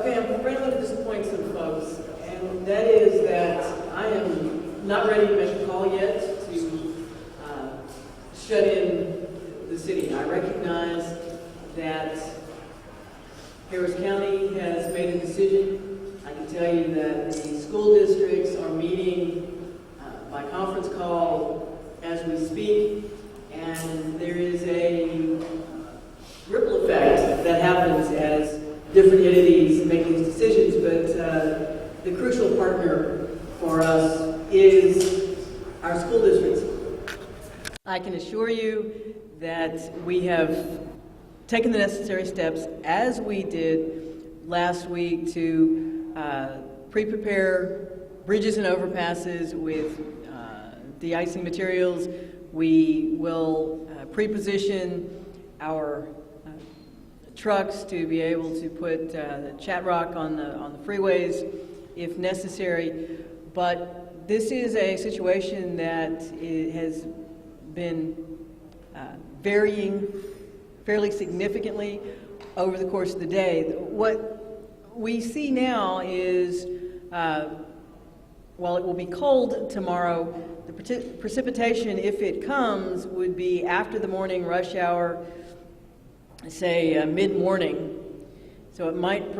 Okay, I'm afraid to disappoint some folks, and that is that I am not ready to make a call yet to shut in the city. I recognize that Harris County has made a decision. I can tell you that the school districts are meeting by conference call as we speak, and there is a ripple effect that happens as different entities make these decisions, but the crucial partner for us is our school districts. I can assure you that we have taken the necessary steps, as we did last week, to pre-prepare bridges and overpasses with de-icing materials. We will pre-position our trucks to be able to put the chat rock on the freeways if necessary. But this is a situation that has been varying fairly significantly over the course of the day. What we see now is, while it will be cold tomorrow, the precipitation, if it comes, would be after the morning rush hour, say mid-morning. So it might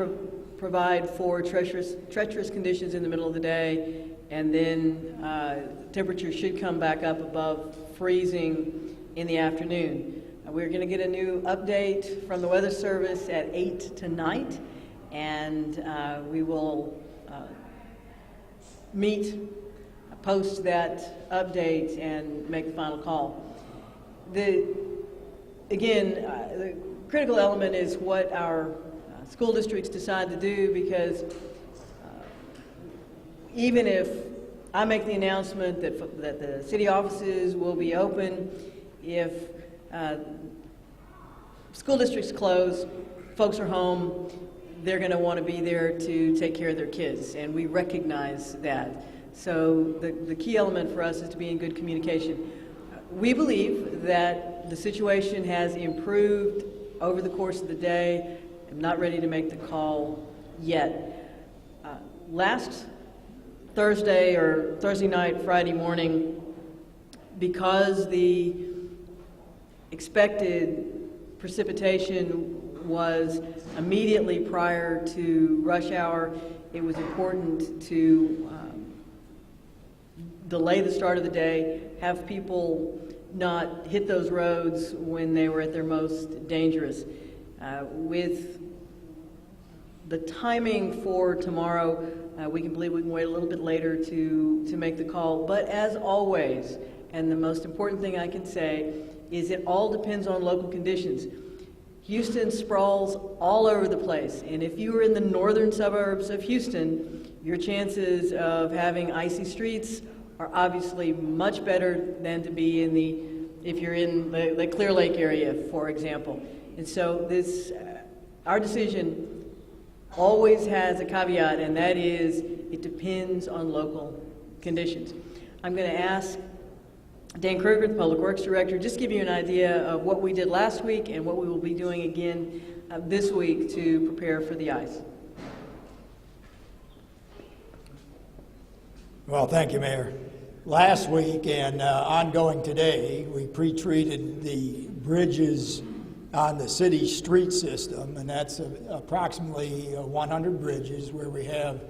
provide for treacherous conditions in the middle of the day, and then temperatures should come back up above freezing in the afternoon. We're going to get a new update from the Weather Service at 8 tonight, and we will post that update and make a final call. The critical element is what our school districts decide to do, because even if I make the announcement that the city offices will be open, if school districts close, folks are home, they're going to want to be there to take care of their kids, and we recognize that. So the key element for us is to be in good communication. We believe that the situation has improved over the course of the day. I'm not ready to make the call yet. Last Thursday or Thursday night, Friday morning, because the expected precipitation was immediately prior to rush hour, it was important to delay the start of the day, have people not hit those roads when they were at their most dangerous. With the timing for tomorrow, we can believe we can wait a little bit later to make the call. But as always, and the most important thing I can say, is it all depends on local conditions. Houston sprawls all over the place, and if you are in the northern suburbs of Houston, your chances of having icy streets are obviously much better than to be if you're in the Clear Lake area, for example. And so our decision always has a caveat, and that is it depends on local conditions. I'm going to ask Dan Kruger, the Public Works Director, just give you an idea of what we did last week and what we will be doing again this week to prepare for the ice. Well, thank you, Mayor. Last week and ongoing today, we pre-treated the bridges on the city street system, and that's approximately 100 bridges where we have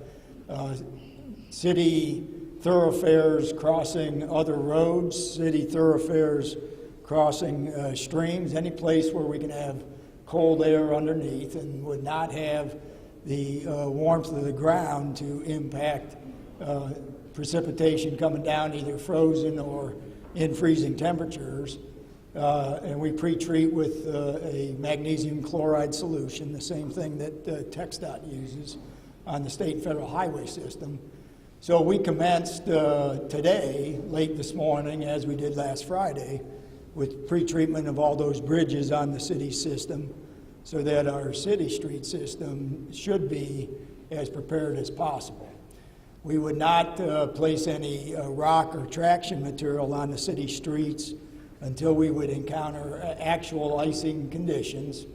city thoroughfares crossing other roads, city thoroughfares crossing streams, any place where we can have cold air underneath and would not have the warmth of the ground to impact precipitation coming down, either frozen or in freezing temperatures. And we pre-treat with a magnesium chloride solution, the same thing that TxDOT uses on the state and federal highway system. So we commenced today, late this morning, as we did last Friday, with pre-treatment of all those bridges on the city system, so that our city street system should be as prepared as possible. We would not place any rock or traction material on the city streets until we would encounter actual icing conditions.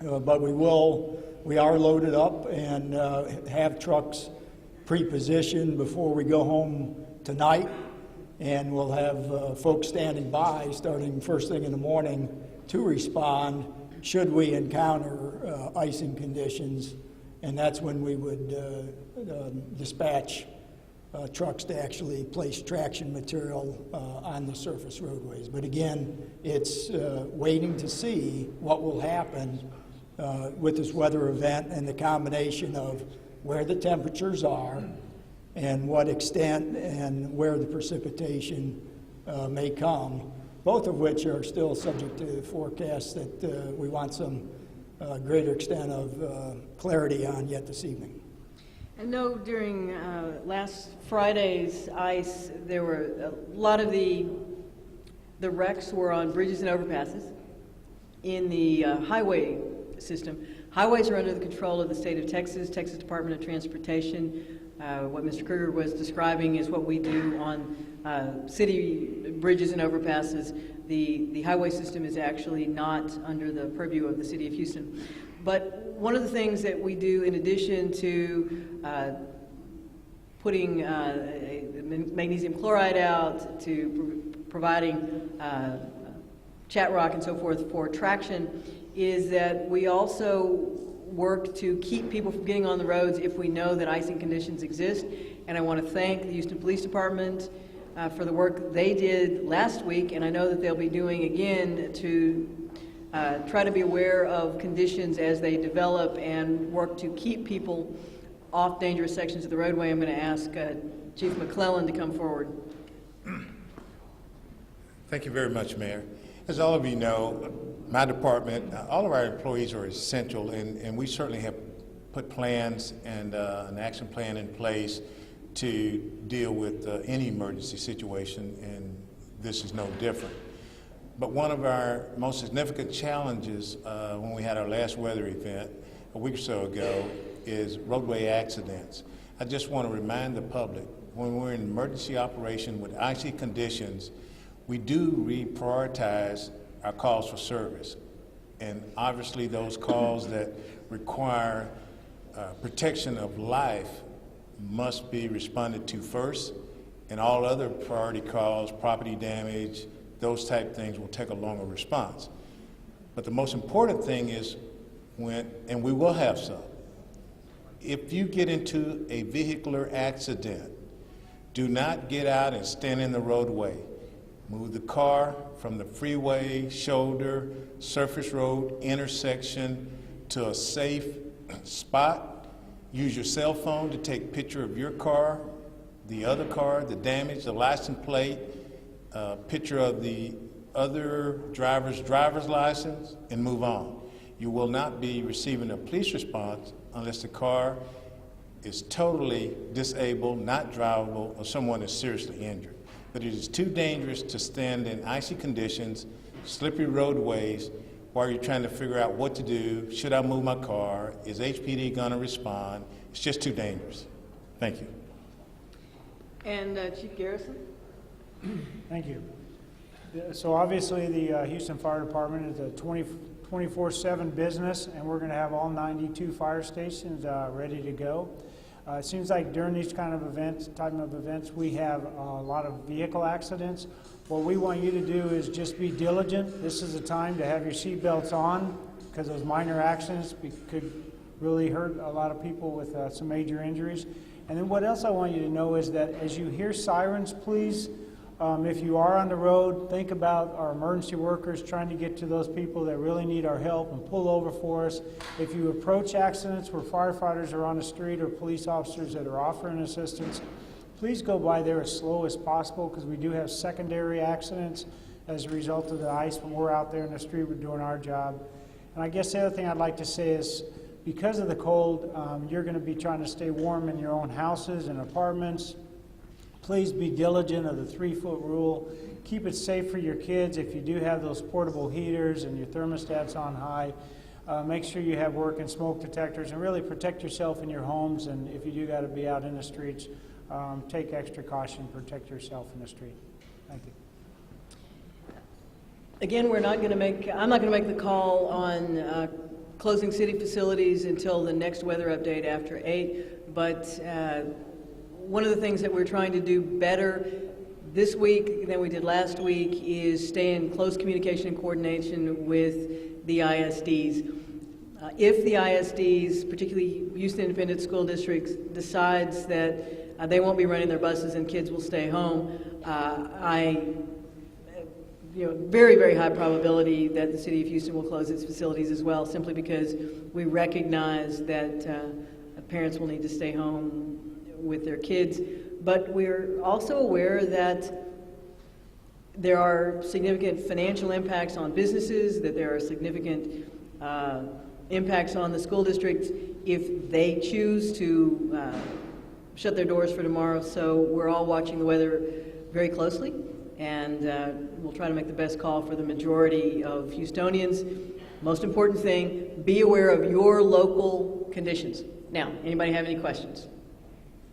But we are loaded up and have trucks pre-positioned before we go home tonight, and we'll have folks standing by starting first thing in the morning to respond should we encounter icing conditions, and that's when we would dispatch trucks to actually place traction material on the surface roadways. But again, it's waiting to see what will happen with this weather event and the combination of where the temperatures are and what extent and where the precipitation may come, both of which are still subject to forecasts that we want some greater extent of clarity on yet this evening. I know during last Friday's ice, there were a lot of the wrecks were on bridges and overpasses in the highway system. Highways are under the control of the state of Texas, Texas Department of Transportation. What Mr. Kruger was describing is what we do on city bridges and overpasses. The highway system is actually not under the purview of the city of Houston. But one of the things that we do, in addition to putting magnesium chloride out, to providing chat rock and so forth for traction, is that we also work to keep people from getting on the roads if we know that icing conditions exist. And I want to thank the Houston Police Department for the work they did last week, and I know that they'll be doing again to try to be aware of conditions as they develop and work to keep people off dangerous sections of the roadway. I'm going to ask Chief McClelland to come forward. Thank you very much, Mayor. As all of you know, my department, all of our employees are essential, and we certainly have put plans and an action plan in place to deal with any emergency situation, and this is no different. But one of our most significant challenges when we had our last weather event a week or so ago is roadway accidents. I just want to remind the public, when we're in emergency operation with icy conditions, we do reprioritize our calls for service. And obviously those calls that require protection of life must be responded to first, and all other priority calls, property damage, those type things will take a longer response. But the most important thing is and we will have some, if you get into a vehicular accident, do not get out and stand in the roadway. Move the car from the freeway, shoulder, surface road, intersection to a safe spot. Use your cell phone to take a picture of your car, the other car, the damage, the license plate, picture of the other driver's license, and move on. You will not be receiving a police response unless the car is totally disabled, not drivable, or someone is seriously injured. But it is too dangerous to stand in icy conditions, slippery roadways, while you're trying to figure out what to do. Should I move my car? Is HPD going to respond? It's just too dangerous. Thank you. And Chief Garrison? Thank you. So obviously the Houston Fire Department is a 24/7 business, and we're going to have all 92 fire stations ready to go. It seems like during these type of events, we have a lot of vehicle accidents. What we want you to do is just be diligent. This is a time to have your seatbelts on, because those minor accidents could really hurt a lot of people with some major injuries. And then what else I want you to know is that as you hear sirens, please, if you are on the road, think about our emergency workers trying to get to those people that really need our help and pull over for us. If you approach accidents where firefighters are on the street or police officers that are offering assistance, please go by there as slow as possible, because we do have secondary accidents as a result of the ice. When we're out there in the street, we're doing our job. And I guess the other thing I'd like to say is, because of the cold, you're going to be trying to stay warm in your own houses and apartments. Please be diligent of the 3-foot rule. Keep it safe for your kids. If you do have those portable heaters and your thermostats on high, make sure you have working smoke detectors, and really protect yourself in your homes. And if you do got to be out in the streets, take extra caution, protect yourself in the street. Thank you. Again, I'm not going to make the call on closing city facilities until the next weather update after 8, but one of the things that we're trying to do better this week than we did last week is stay in close communication and coordination with the ISDs. If the ISDs, particularly Houston Independent School Districts, decides that they won't be running their buses and kids will stay home, very, very high probability that the City of Houston will close its facilities as well, simply because we recognize that parents will need to stay home with their kids. But we're also aware that there are significant financial impacts on businesses, that there are significant impacts on the school districts if they choose to shut their doors for tomorrow. So we're all watching the weather very closely, and we'll try to make the best call for the majority of Houstonians. Most important thing, be aware of your local conditions. Now, anybody have any questions?